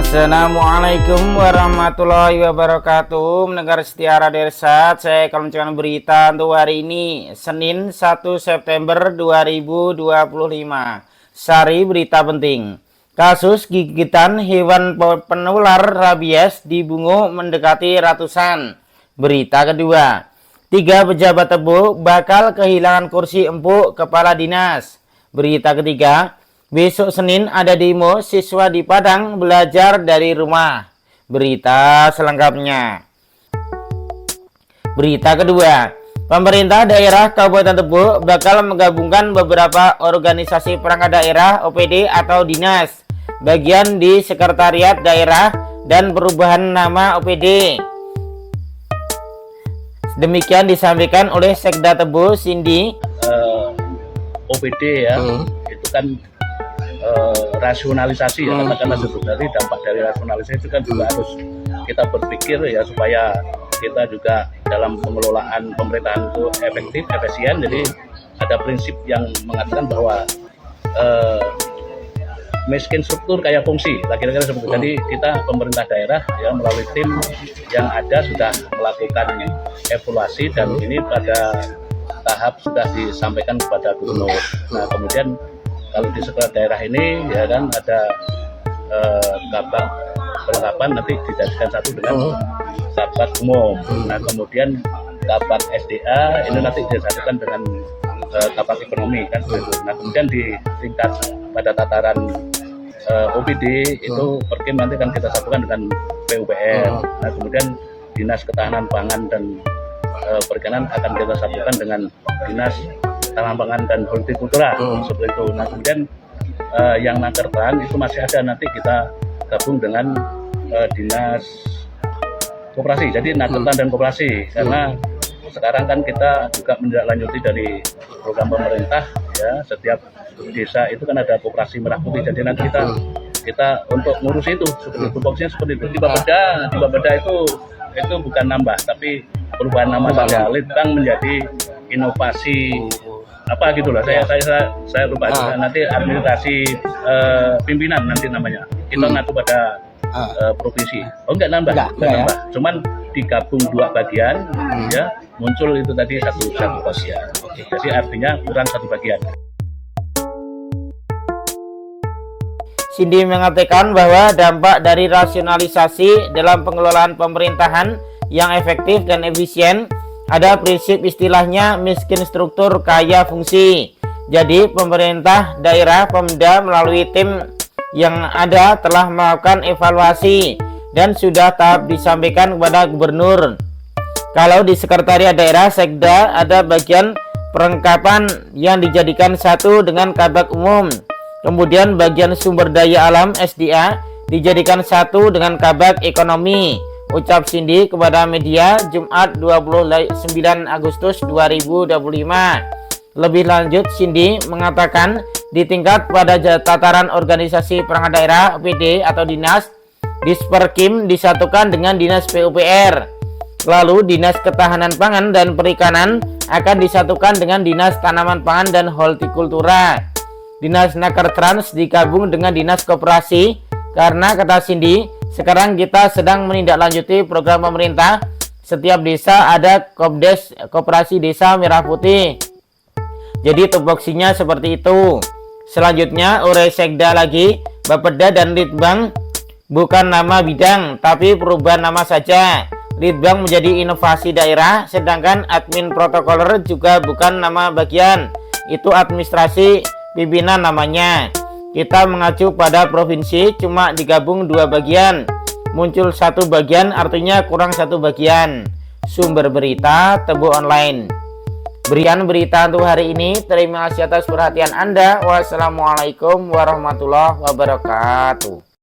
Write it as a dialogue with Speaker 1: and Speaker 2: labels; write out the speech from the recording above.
Speaker 1: Assalamualaikum warahmatullahi wabarakatuh. Mendengar setia Radio Irsad, saya akan membacakan berita untuk hari ini, Senin 1 September 2025. Sari berita penting. Kasus gigitan hewan penular rabies di Bungo mendekati ratusan. Berita kedua. 3 pejabat Tebo bakal kehilangan kursi empuk kepala dinas. Berita ketiga. Besok Senin ada demo siswa di Padang belajar dari rumah. Berita selengkapnya. Berita kedua. Pemerintah daerah Kabupaten Tebo bakal menggabungkan beberapa organisasi perangkat daerah OPD atau dinas bagian di sekretariat daerah dan perubahan nama OPD. Demikian disampaikan oleh Sekda Tebo Cindy.
Speaker 2: OPD ya, itu kan rasionalisasi ya, katakanlah dari dampak dari rasionalisasi itu kan juga harus kita berpikir ya, supaya kita juga dalam pengelolaan pemerintahan itu efektif, efisien. Jadi ada prinsip yang mengatakan bahwa miskin struktur kaya fungsi, kira-kira seperti itu. Jadi kita pemerintah daerah ya melalui tim yang ada sudah melakukan evaluasi dan ini pada tahap sudah disampaikan kepada gubernur. Nah kemudian kalau di sekolah daerah ini ya kan ada kabak perlengkapan nanti dijadikan satu dengan kabak umum. Nah kemudian kabak SDA ini nanti disatukan dengan kabak ekonomi kan begitu. Nah kemudian di tingkat pada tataran OPD itu Perkim nanti kan kita satukan dengan PUPR. Nah kemudian Dinas Ketahanan Pangan dan Perikanan akan kita satukan dengan Dinas Ketahanan Pangan dan Hortikultura seperti itu. Nah kemudian yang Nakertan itu masih ada, nanti kita gabung dengan Dinas Koperasi. Jadi Nakertan dan Koperasi karena sekarang kan kita juga menindaklanjuti dari program pemerintah ya, setiap desa itu kan ada koperasi merah putih. Jadi nanti kita untuk ngurus itu seperti itu, boxnya seperti itu. Di Bapeda itu bukan nambah tapi perubahan nama saja. Litbang menjadi inovasi apa gitulah, saya lupa. Nanti administrasi pimpinan nanti namanya kita ngaku pada provinsi. Enggak nambah. Cuman digabung 2 bagian ya, muncul itu tadi satu bagian. Jadi artinya kurang 1 bagian.
Speaker 1: Cindy mengatakan bahwa dampak dari rasionalisasi dalam pengelolaan pemerintahan yang efektif dan efisien, ada prinsip istilahnya miskin struktur kaya fungsi. Jadi pemerintah daerah Pemda melalui tim yang ada telah melakukan evaluasi dan sudah tahap disampaikan kepada gubernur. Kalau di sekretariat daerah Sekda ada bagian perlengkapan yang dijadikan satu dengan kabak umum. Kemudian bagian sumber daya alam SDA dijadikan satu dengan kabak ekonomi. Ucap Cindy kepada media Jumat 29 Agustus 2025. Lebih lanjut, Cindy mengatakan di tingkat pada tataran organisasi perangkat daerah OPD atau dinas, Disperkim disatukan dengan Dinas PUPR. Lalu Dinas Ketahanan Pangan dan Perikanan akan disatukan dengan Dinas Tanaman Pangan dan Hortikultura. Dinas Nakertrans digabung dengan Dinas Koperasi karena kata Cindy, sekarang kita sedang menindaklanjuti program pemerintah. Setiap desa ada Kopdes, Koperasi Desa Merah Putih. Jadi tupoksinya seperti itu. Selanjutnya oleh Sekda lagi, Bapeda dan Litbang bukan nama bidang tapi perubahan nama saja. Litbang menjadi inovasi daerah, sedangkan admin protokoler juga bukan nama bagian, itu administrasi pimpinan namanya. Kita mengacu pada provinsi, cuma digabung 2 bagian, muncul 1 bagian, artinya kurang 1 bagian. Sumber berita Tebo Online. Berikan berita untuk hari ini. Terima kasih atas perhatian Anda. Wassalamualaikum warahmatullahi wabarakatuh.